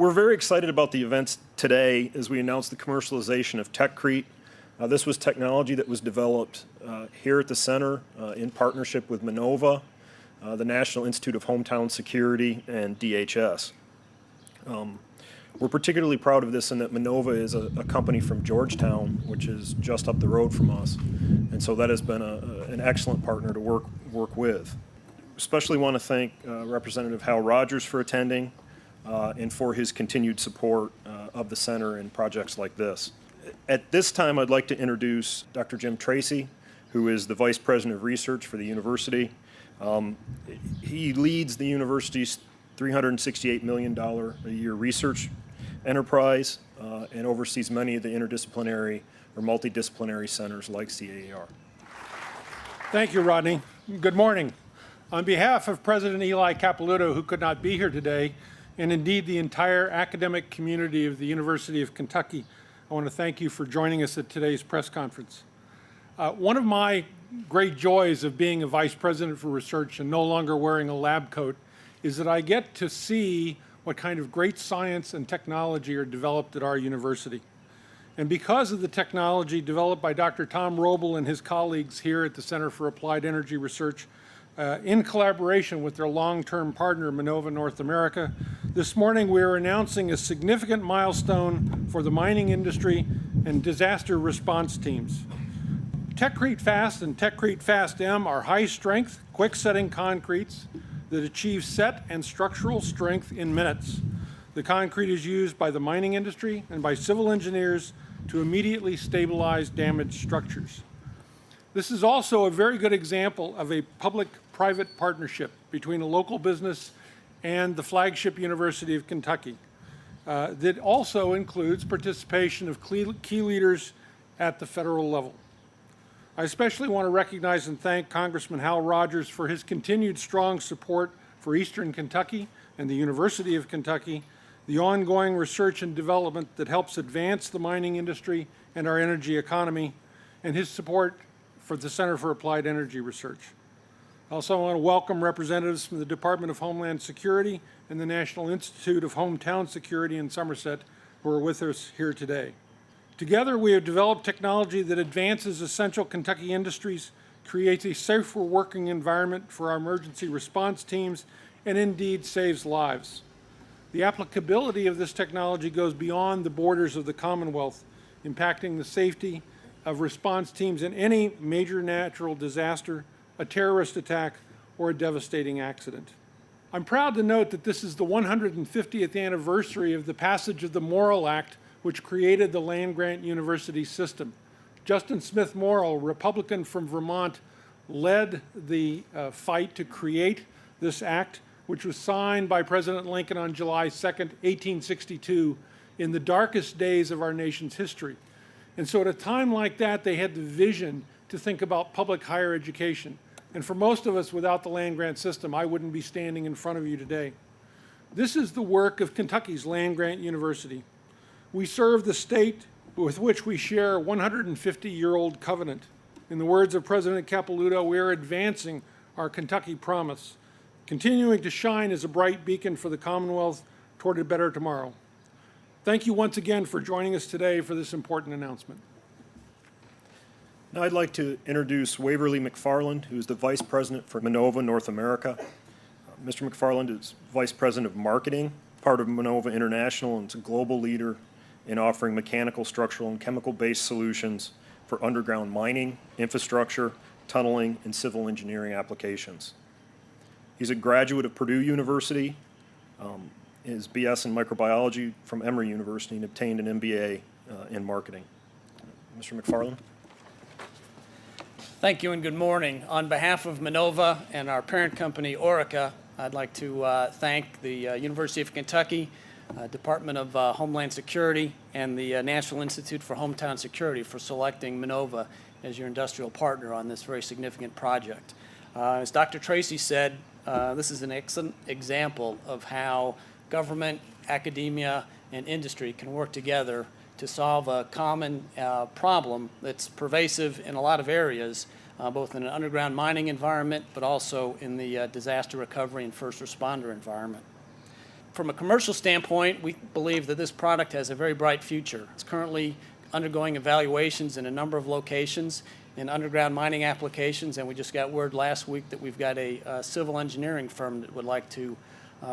We're very excited about the events today as we announce the commercialization of Techcrete. This was technology that was developed here at the center in partnership with Minova, the National Institute of Hometown Security, and DHS. We're particularly proud of this in that Minova is a company from Georgetown, which is just up the road from us, and so that has been an excellent partner to work with. Especially want to thank Representative Hal Rogers for attending and for his continued support of the center in projects like this. At this time, I'd like to introduce Dr. Jim Tracy, who is the Vice President of Research for the university. He leads the university's $368 million a year research enterprise and oversees many of the interdisciplinary or multidisciplinary centers like CAER. Thank you, Rodney. Good morning. On behalf of President Eli Capilouto, who could not be here today, and indeed the entire academic community of the University of Kentucky, I want to thank you for joining us at today's press conference. One of my great joys of being a vice president for research and no longer wearing a lab coat is that I get to see what kind of great science and technology are developed at our university. And because of the technology developed by Dr. Tom Roble and his colleagues here at the Center for Applied Energy Research, in collaboration with their long-term partner, Minova North America, this morning we are announcing a significant milestone for the mining industry and disaster response teams. Techcrete Fast and Techcrete Fast-M are high-strength, quick-setting concretes that achieve set and structural strength in minutes. The concrete is used by the mining industry and by civil engineers to immediately stabilize damaged structures. This is also a very good example of a public-private partnership between a local business and the flagship University of Kentucky that also includes participation of key leaders at the federal level. I especially want to recognize and thank Congressman Hal Rogers for his continued strong support for Eastern Kentucky and the University of Kentucky, the ongoing research and development that helps advance the mining industry and our energy economy, and his support for the Center for Applied Energy Research. I also want to welcome representatives from the Department of Homeland Security and the National Institute of Hometown Security in Somerset who are with us here today. Together, we have developed technology that advances essential Kentucky industries, creates a safer working environment for our emergency response teams, and indeed saves lives. The applicability of this technology goes beyond the borders of the Commonwealth, impacting the safety of response teams in any major natural disaster, a terrorist attack, or a devastating accident. I'm proud to note that this is the 150th anniversary of the passage of the Morrill Act, which created the land-grant university system. Justin Smith Morrill, Republican from Vermont, led the fight to create this act, which was signed by President Lincoln on July 2nd, 1862, in the darkest days of our nation's history. And so at a time like that, they had the vision to think about public higher education. And for most of us, without the land-grant system, I wouldn't be standing in front of you today. This is the work of Kentucky's land-grant university. We serve the state with which we share a 150-year-old covenant. In the words of President Capilouto, we are advancing our Kentucky promise, continuing to shine as a bright beacon for the Commonwealth toward a better tomorrow. Thank you once again for joining us today for this important announcement. Now I'd like to introduce Waverly McFarland, who is the Vice President for Minova North America. Mr. McFarland is Vice President of Marketing, part of Minova International, and is a global leader in offering mechanical, structural, and chemical-based solutions for underground mining, infrastructure, tunneling, and civil engineering applications. He's a graduate of Purdue University, his BS in microbiology from Emory University, and obtained an MBA in marketing. Mr. McFarland. Thank you and good morning. On behalf of Minova and our parent company, Orica, I'd like to thank the University of Kentucky, Department of Homeland Security, and the National Institute for Hometown Security for selecting Minova as your industrial partner on this very significant project. As Dr. Tracy said, this is an excellent example of how government, academia, and industry can work together to solve a common problem that's pervasive in a lot of areas, both in an underground mining environment, but also in the disaster recovery and first responder environment. From a commercial standpoint, we believe that this product has a very bright future. It's currently undergoing evaluations in a number of locations in underground mining applications, and we just got word last week that we've got a civil engineering firm that would like to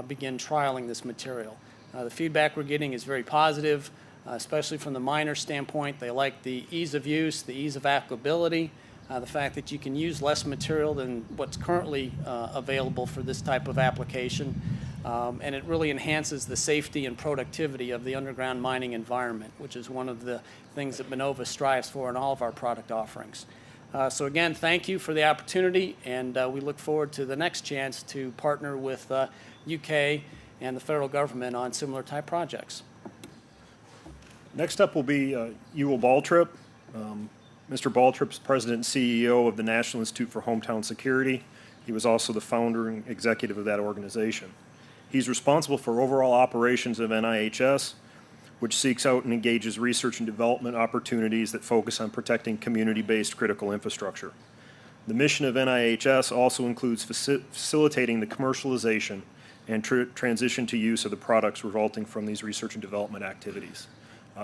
begin trialing this material. The feedback we're getting is very positive, especially from the miner standpoint. They like the ease of use, the ease of applicability, the fact that you can use less material than what's currently available for this type of application. And it really enhances the safety and productivity of the underground mining environment, which is one of the things that Minova strives for in all of our product offerings. So again, thank you for the opportunity, and we look forward to the next chance to partner with UK and the federal government on similar type projects. Next up will be Ewell Baltrip. Mr. Baltrip is President and CEO of the National Institute for Hometown Security. He was also the founder and executive of that organization. He's responsible for overall operations of NIHS, which seeks out and engages research and development opportunities that focus on protecting community-based critical infrastructure. The mission of NIHS also includes facilitating the commercialization and transition to use of the products resulting from these research and development activities.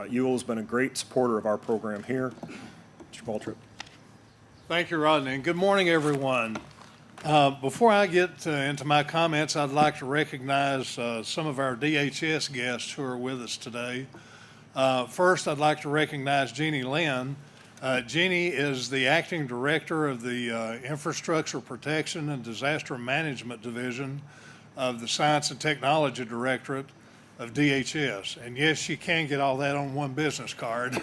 Ewell has been a great supporter of our program here. Mr. Baltrip. Thank you, Rodney, and good morning, everyone. Before I get into my comments, I'd like to recognize some of our DHS guests who are with us today. First, I'd like to recognize Jeannie Lynn. Jeannie is the Acting Director of the Infrastructure Protection and Disaster Management Division of the Science and Technology Directorate of DHS. And yes, you can get all that on one business card.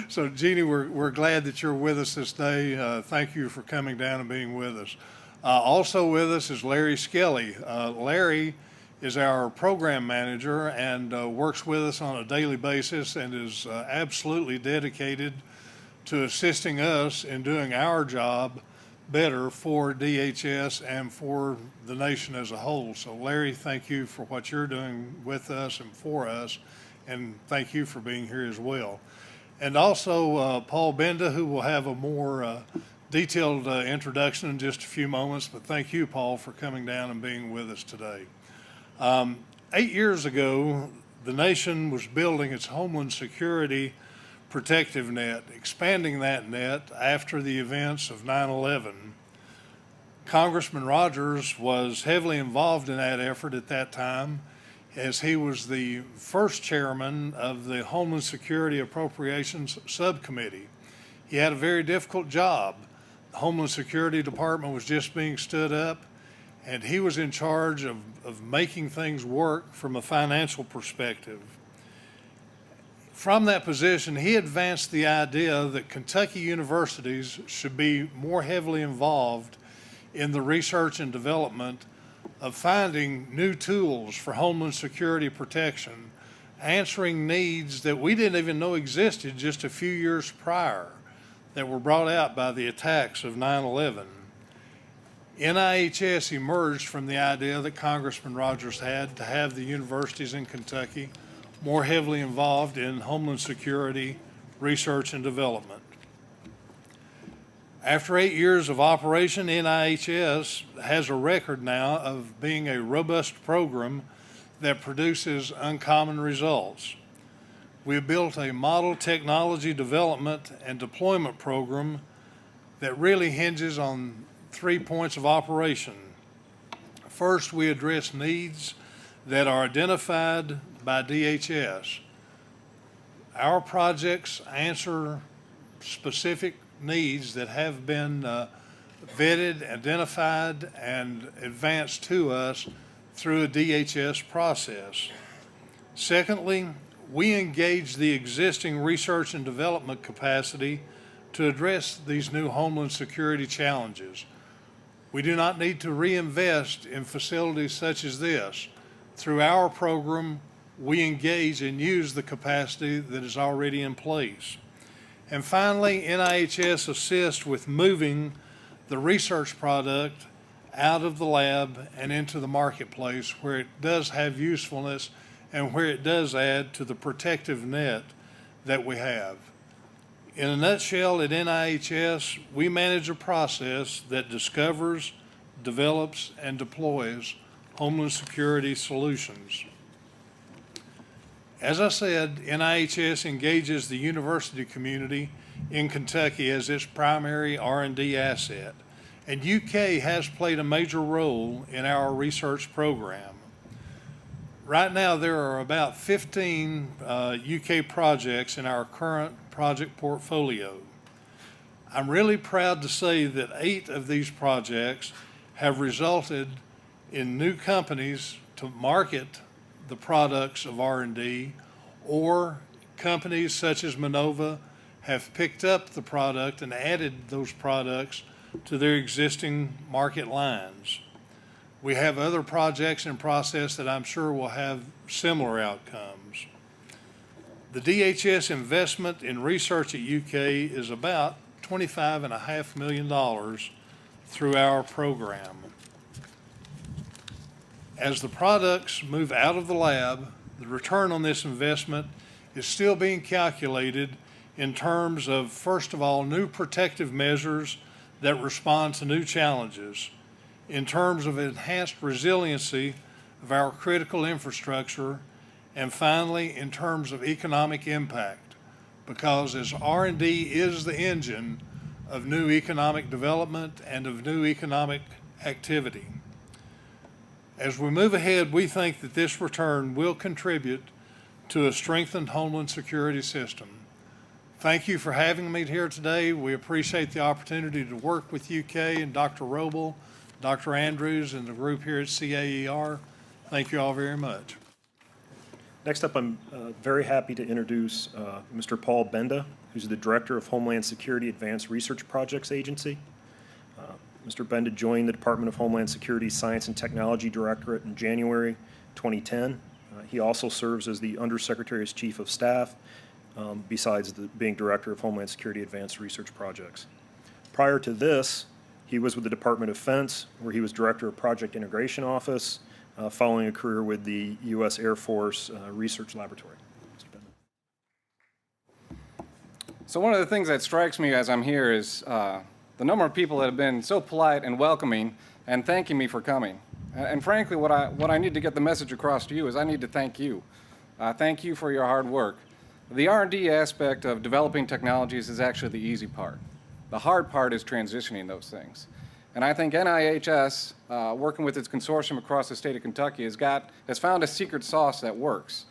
So Jeannie, we're glad that you're with us this day. Thank you for coming down and being with us. Also with us is Larry Skelly. Larry is our program manager and works with us on a daily basis and is absolutely dedicated to assisting us in doing our job better for DHS and for the nation as a whole. So Larry, thank you for what you're doing with us and for us, and thank you for being here as well. And also Paul Benda, who will have a more detailed introduction in just a few moments, but thank you, Paul, for coming down and being with us today. 8 years ago, the nation was building its Homeland Security protective net, expanding that net after the events of 9/11. Congressman Rogers was heavily involved in that effort at that time, as he was the first chairman of the Homeland Security Appropriations Subcommittee. He had a very difficult job. The Homeland Security Department was just being stood up, and he was in charge of making things work from a financial perspective. From that position, he advanced the idea that Kentucky universities should be more heavily involved in the research and development of finding new tools for Homeland Security protection, answering needs that we didn't even know existed just a few years prior that were brought out by the attacks of 9/11. NIHS emerged from the idea that Congressman Rogers had to have the universities in Kentucky more heavily involved in Homeland Security research and development. After 8 years of operation, NIHS has a record now of being a robust program that produces uncommon results. We have built a model technology development and deployment program that really hinges on 3 points of operation. First, we address needs that are identified by DHS. Our projects answer specific needs that have been vetted, identified, and advanced to us through a DHS process. Secondly, we engage the existing research and development capacity to address these new Homeland Security challenges. We do not need to reinvest in facilities such as this. Through our program, we engage and use the capacity that is already in place. And finally, NIHS assists with moving the research product out of the lab and into the marketplace where it does have usefulness and where it does add to the protective net that we have. In a nutshell, at NIHS, we manage a process that discovers, develops, and deploys Homeland Security Solutions. As I said, NIHS engages the university community in Kentucky as its primary R&D asset, and UK has played a major role in our research program. Right now, there are about 15 UK projects in our current project portfolio. I'm really proud to say that 8 of these projects have resulted in new companies to market the products of R&D, or companies such as Minova have picked up the product and added those products to their existing market lines. We have other projects in process that I'm sure will have similar outcomes. The DHS investment in research at UK is about $25.5 million through our program. As the products move out of the lab, the return on this investment is still being calculated in terms of, first of all, new protective measures that respond to new challenges, in terms of enhanced resiliency of our critical infrastructure, and finally, in terms of economic impact, because as R&D is the engine of new economic development and of new economic activity. As we move ahead, we think that this return will contribute to a strengthened Homeland Security system. Thank you for having me here today. We appreciate the opportunity to work with UK and Dr. Roble, Dr. Andrews, and the group here at CAER. Thank you all very much. Next up, I'm very happy to introduce Mr. Paul Benda, who's the Director of Homeland Security Advanced Research Projects Agency. Mr. Benda joined the Department of Homeland Security Science and Technology Directorate in January 2010. He also serves as the Undersecretary's Chief of Staff, besides being Director of Homeland Security Advanced Research Projects. Prior to this, he was with the Department of Defense, where he was Director of Project Integration Office, following a career with the U.S. Air Force Research Laboratory. Mr. Benda. So one of the things that strikes me as I'm here is the number of people that have been so polite and welcoming and thanking me for coming. And frankly, what I need to get the message across to you is I need to thank you. Thank you for your hard work. The R&D aspect of developing technologies is actually the easy part. The hard part is transitioning those things. And I think NIHS, working with its consortium across the state of Kentucky, has found a secret sauce that works.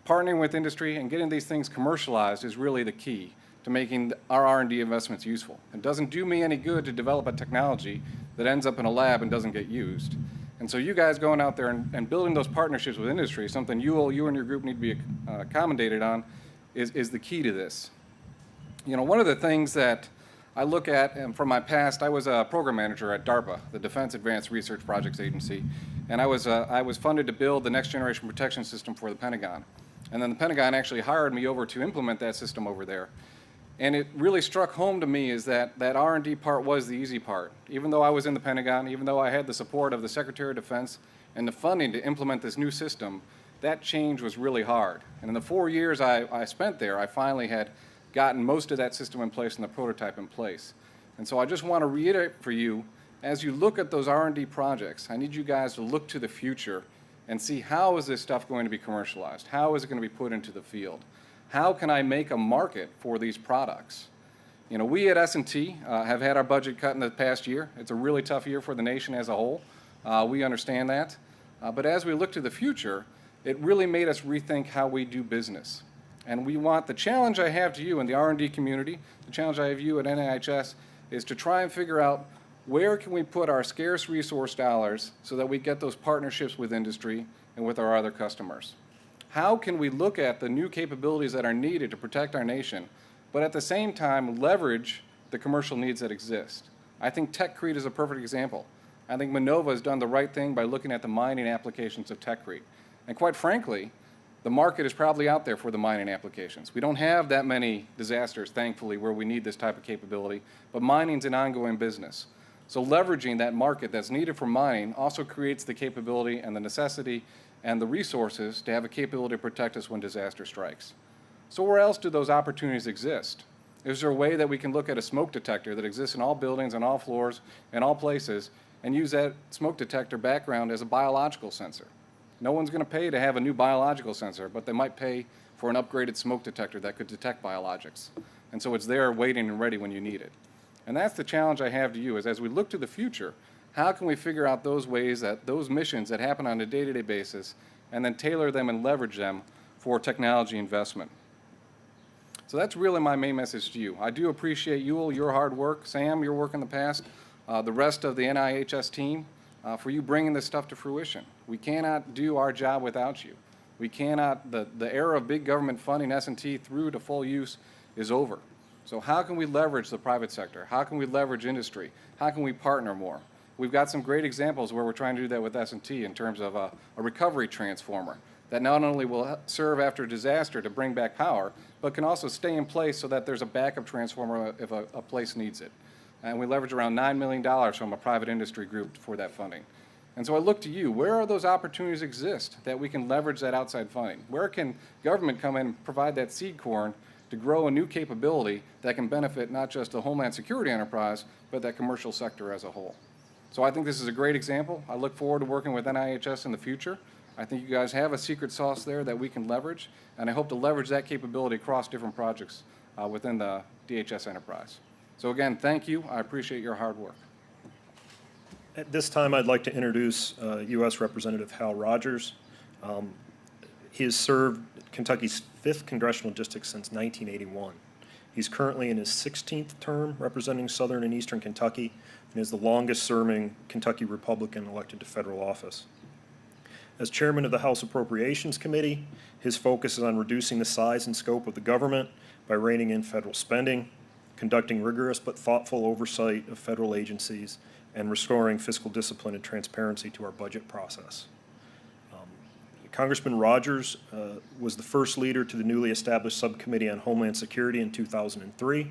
Partnering with industry and getting these things commercialized is really the key to making our R&D investments useful. It doesn't do me any good to develop a technology that ends up in a lab and doesn't get used. And so you guys going out there and building those partnerships with industry, something you and your group need to be accommodated on, is the key to this. You know, one of the things that I look at, and from my past, I was a program manager at DARPA, the Defense Advanced Research Projects Agency, and I was funded to build the next generation protection system for the Pentagon. And then the Pentagon actually hired me over to implement that system over there. And it really struck home to me is that R&D part was the easy part. Even though I was in the Pentagon, even though I had the support of the Secretary of Defense and the funding to implement this new system, that change was really hard. And in the 4 years I spent there, I finally had gotten most of that system in place and the prototype in place. And so I just want to reiterate for you, as you look at those R&D projects, I need you guys to look to the future and see how is this stuff going to be commercialized? How is it going to be put into the field? How can I make a market for these products? You know, we at S&T have had our budget cut in the past year. It's a really tough year for the nation as a whole. We understand that. But as we look to the future, it really made us rethink how we do business. And we want, the challenge I have to you in the R&D community, the challenge I have you at NIHS, is to try and figure out where can we put our scarce resource dollars so that we get those partnerships with industry and with our other customers. How can we look at the new capabilities that are needed to protect our nation, but at the same time leverage the commercial needs that exist? I think TechCrete is a perfect example. I think Minova has done the right thing by looking at the mining applications of TechCrete. And quite frankly, the market is probably out there for the mining applications. We don't have that many disasters, thankfully, where we need this type of capability, but mining's an ongoing business. So leveraging that market that's needed for mining also creates the capability and the necessity and the resources to have a capability to protect us when disaster strikes. So where else do those opportunities exist? Is there a way that we can look at a smoke detector that exists in all buildings, on all floors, in all places, and use that smoke detector background as a biological sensor. No one's going to pay to have a new biological sensor, but they might pay for an upgraded smoke detector that could detect biologics. And so it's there waiting and ready when you need it. And that's the challenge I have to you, is as we look to the future, how can we figure out those ways, that those missions that happen on a day-to-day basis, and then tailor them and leverage them for technology investment. So that's really my main message to you. I do appreciate you, your hard work, Sam, your work in the past, the rest of the NIHS team, for you bringing this stuff to fruition. We cannot do our job without you. We cannot, the era of big government funding S&T through to full use is over. So how can we leverage the private sector? How can we leverage industry? How can we partner more? We've got some great examples where we're trying to do that with S&T in terms of a recovery transformer that not only will serve after disaster to bring back power, but can also stay in place so that there's a backup transformer if a place needs it. And we leverage around $9 million from a private industry group for that funding. And so I look to you, where are those opportunities exist that we can leverage that outside funding? Where can government come in and provide that seed corn to grow a new capability that can benefit not just the Homeland Security enterprise, but that commercial sector as a whole? So I think this is a great example. I look forward to working with NIHS in the future. I think you guys have a secret sauce there that we can leverage, and I hope to leverage that capability across different projects within the DHS enterprise. So again, thank you. I appreciate your hard work. At this time, I'd like to introduce U.S. Representative Hal Rogers. He has served Kentucky's 5th congressional district since 1981. He's currently in his 16th term representing Southern and Eastern Kentucky and is the longest-serving Kentucky Republican elected to federal office. As chairman of the House Appropriations Committee, his focus is on reducing the size and scope of the government by reining in federal spending, conducting rigorous but thoughtful oversight of federal agencies, and restoring fiscal discipline and transparency to our budget process. Congressman Rogers was the first leader to the newly established Subcommittee on Homeland Security in 2003.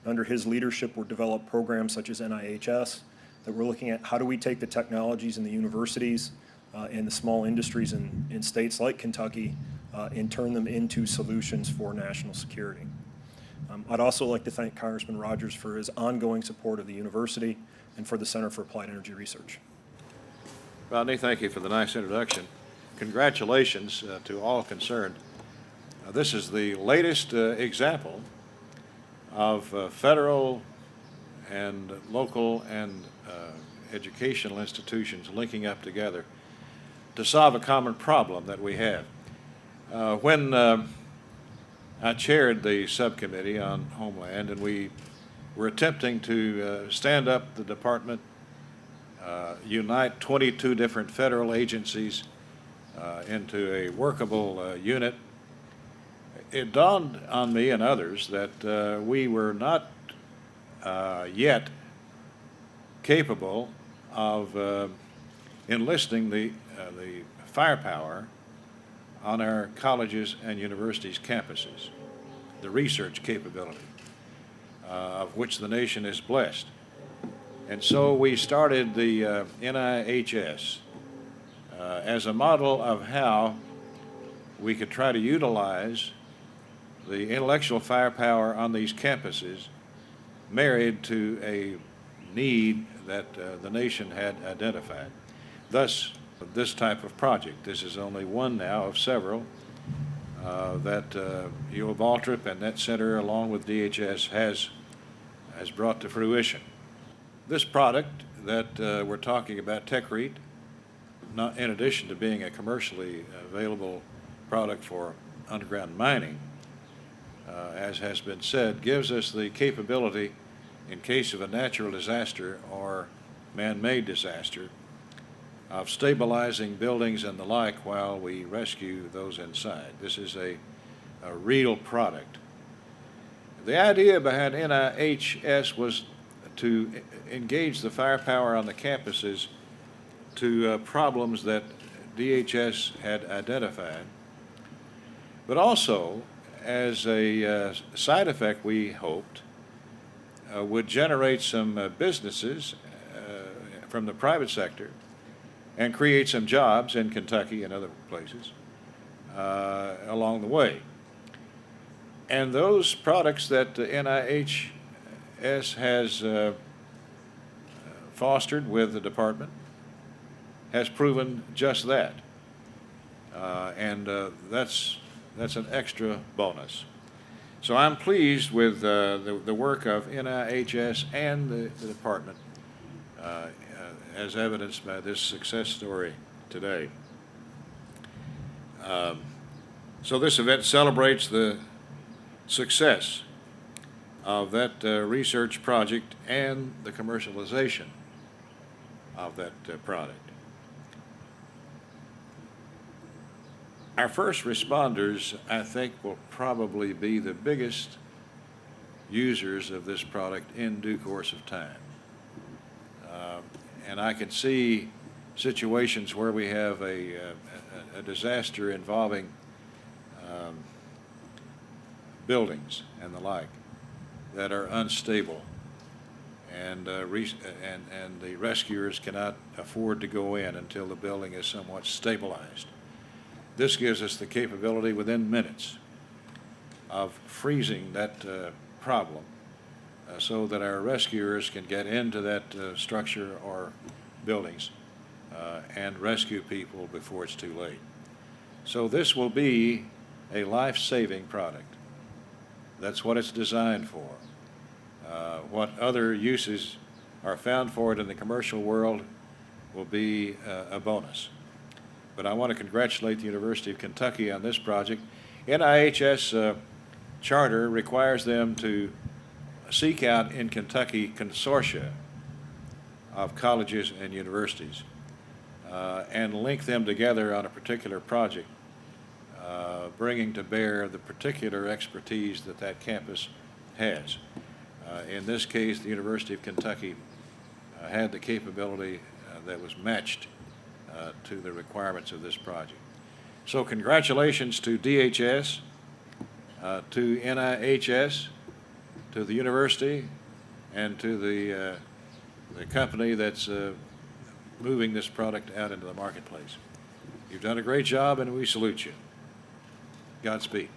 Under his leadership were developed programs such as NIHS that were looking at how do we take the technologies in the universities and the small industries in states like Kentucky and turn them into solutions for national security. I'd also like to thank Congressman Rogers for his ongoing support of the university and for the Center for Applied Energy Research. Rodney, thank you for the nice introduction. Congratulations to all concerned. This is the latest example of federal and local and educational institutions linking up together to solve a common problem that we have. When I chaired the subcommittee on Homeland, and we were attempting to stand up the department, unite 22 different federal agencies into a workable unit, it dawned on me and others that we were not yet capable of enlisting the firepower on our colleges and universities campuses, the research capability of which the nation is blessed. And so we started the NIHS as a model of how we could try to utilize the intellectual firepower on these campuses married to a need that the nation had identified. Thus, this type of project. This is only one now of several that U of Altrip and that center, along with DHS, has brought to fruition. This product that we're talking about, TechREIT, not in addition to being a commercially available product for underground mining, as has been said, gives us the capability in case of a natural disaster or man-made disaster of stabilizing buildings and the like while we rescue those inside. This is a real product. The idea behind NIHS was to engage the firepower on the campuses to problems that DHS had identified, but also as a side effect we hoped would generate some businesses from the private sector and create some jobs in Kentucky and other places along the way. And those products that the NIHS has fostered with the department has proven just that. That's an extra bonus. So I'm pleased with the work of NIHS and the department as evidenced by this success story today. So this event celebrates the success of that research project and the commercialization of that product. Our first responders, I think, will probably be the biggest users of this product in due course of time. And I can see situations where we have a disaster involving buildings and the like that are unstable, and the rescuers cannot afford to go in until the building is somewhat stabilized. This gives us the capability within minutes of freezing that problem so that our rescuers can get into that structure or buildings and rescue people before it's too late. So this will be a life-saving product. That's what it's designed for. What other uses are found for it in the commercial world will be a bonus. But I want to congratulate the University of Kentucky on this project. NIHS charter requires them to seek out in Kentucky consortia of colleges and universities and link them together on a particular project, bringing to bear the particular expertise that that campus has. In this case, the University of Kentucky had the capability that was matched to the requirements of this project. So congratulations to DHS, to NIHS, to the university, and to the company that's moving this product out into the marketplace. You've done a great job, and we salute you. Godspeed.